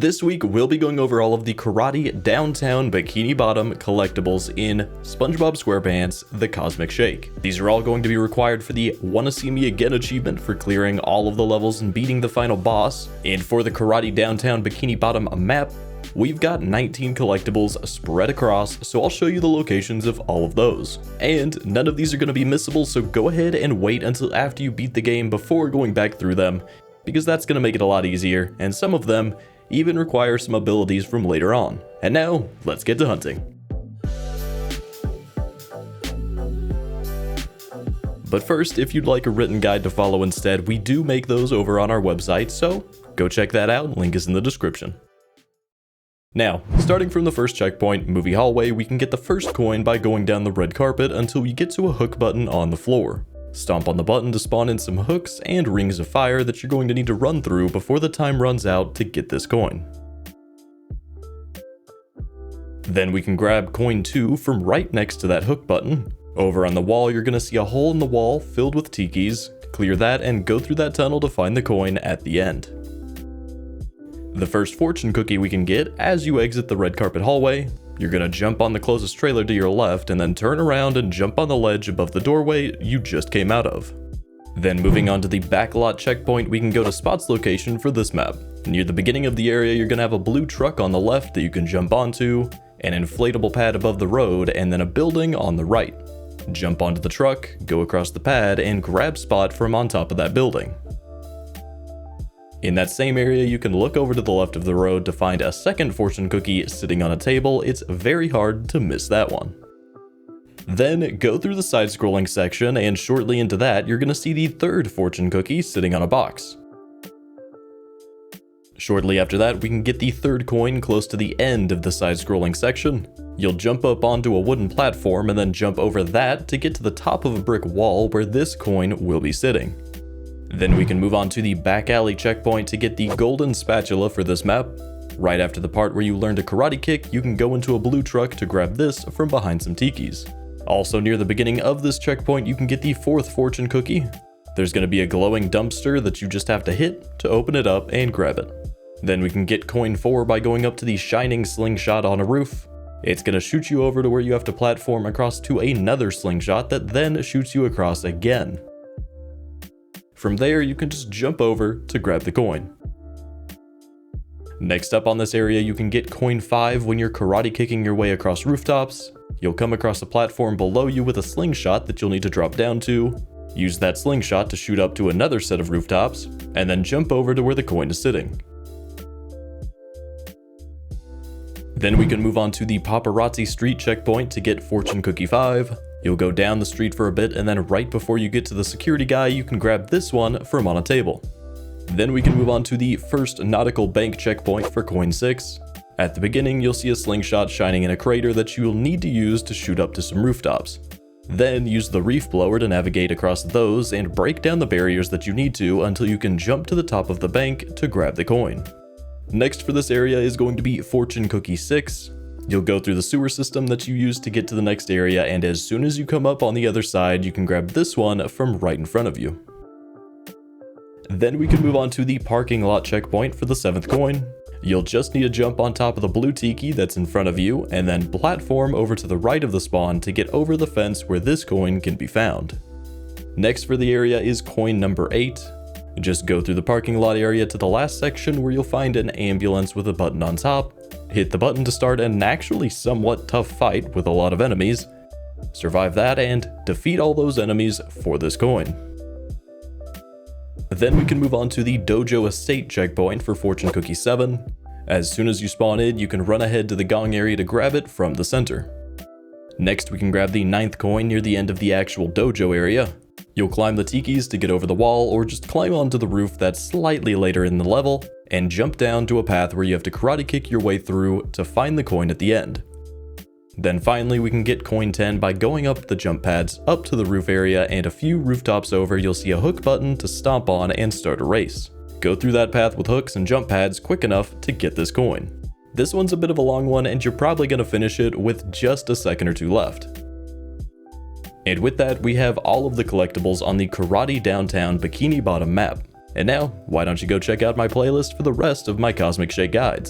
This week, we'll be going over all of the Karate Downtown Bikini Bottom collectibles in Spongebob Squarepants, The Cosmic Shake. These are all going to be required for the Wanna See Me Again achievement for clearing all of the levels and beating the final boss. And for the Karate Downtown Bikini Bottom map, we've got 19 collectibles spread across, so I'll show you the locations of all of those. And none of these are going to be missable, so go ahead and wait until after you beat the game before going back through them, because that's going to make it a lot easier, and some of them even require some abilities from later on. And now, let's get to hunting. But first, if you'd like a written guide to follow instead, we do make those over on our website, so go check that out, link is in the description. Now, starting from the first checkpoint, Movie Hallway, we can get the first coin by going down the red carpet until we get to a hook button on the floor. Stomp on the button to spawn in some hooks and rings of fire that you're going to need to run through before the time runs out to get this coin. Then we can grab coin 2 from right next to that hook button. Over on the wall, you're going to see a hole in the wall filled with tikis. Clear that and go through that tunnel to find the coin at the end. The first fortune cookie we can get as you exit the red carpet hallway. You're gonna jump on the closest trailer to your left and then turn around and jump on the ledge above the doorway you just came out of. Then moving on to the Backlot checkpoint, we can go to Spot's location for this map. Near the beginning of the area, you're gonna have a blue truck on the left that you can jump onto, an inflatable pad above the road, and then a building on the right. Jump onto the truck, go across the pad, and grab Spot from on top of that building. In that same area, you can look over to the left of the road to find a second fortune cookie sitting on a table. It's very hard to miss that one. Then go through the side-scrolling section, and shortly into that, you're going to see the third fortune cookie sitting on a box. Shortly after that, we can get the third coin close to the end of the side-scrolling section. You'll jump up onto a wooden platform and then jump over that to get to the top of a brick wall where this coin will be sitting. Then we can move on to the back alley checkpoint to get the golden spatula for this map. Right after the part where you learned a karate kick, you can go into a blue truck to grab this from behind some tikis. Also near the beginning of this checkpoint, you can get the fourth fortune cookie. There's going to be a glowing dumpster that you just have to hit to open it up and grab it. Then we can get coin 4 by going up to the shining slingshot on a roof. It's going to shoot you over to where you have to platform across to another slingshot that then shoots you across again. From there, you can just jump over to grab the coin. Next up on this area, you can get coin 5 when you're karate kicking your way across rooftops. You'll come across a platform below you with a slingshot that you'll need to drop down to. Use that slingshot to shoot up to another set of rooftops, and then jump over to where the coin is sitting. Then we can move on to the Paparazzi Street checkpoint to get fortune cookie 5. You'll go down the street for a bit, and then right before you get to the security guy, you can grab this one from on a table. Then we can move on to the first Nautical bank checkpoint for coin 6. At the beginning, you'll see a slingshot shining in a crater that you'll need to use to shoot up to some rooftops. Then use the reef blower to navigate across those and break down the barriers that you need to until you can jump to the top of the bank to grab the coin. Next for this area is going to be fortune cookie 6. You'll go through the sewer system that you used to get to the next area, and as soon as you come up on the other side, you can grab this one from right in front of you. Then we can move on to the parking lot checkpoint for the 7th coin. You'll just need to jump on top of the blue tiki that's in front of you, and then platform over to the right of the spawn to get over the fence where this coin can be found. Next for the area is coin number 8. Just go through the parking lot area to the last section where you'll find an ambulance with a button on top. Hit the button to start an actually somewhat tough fight with a lot of enemies. Survive that and defeat all those enemies for this coin. Then we can move on to the Dojo Estate checkpoint for fortune cookie 7. As soon as you spawn in, you can run ahead to the gong area to grab it from the center. Next we can grab the 9th coin near the end of the actual dojo area. You'll climb the tikis to get over the wall, or just climb onto the roof that's slightly later in the level, and jump down to a path where you have to karate kick your way through to find the coin at the end. Then finally we can get coin 10 by going up the jump pads up to the roof area, and a few rooftops over you'll see a hook button to stomp on and start a race. Go through that path with hooks and jump pads quick enough to get this coin. This one's a bit of a long one, and you're probably going to finish it with just a second or two left. And with that, we have all of the collectibles on the Karate Downtown Bikini Bottom map. And now, why don't you go check out my playlist for the rest of my Cosmic Shake guides.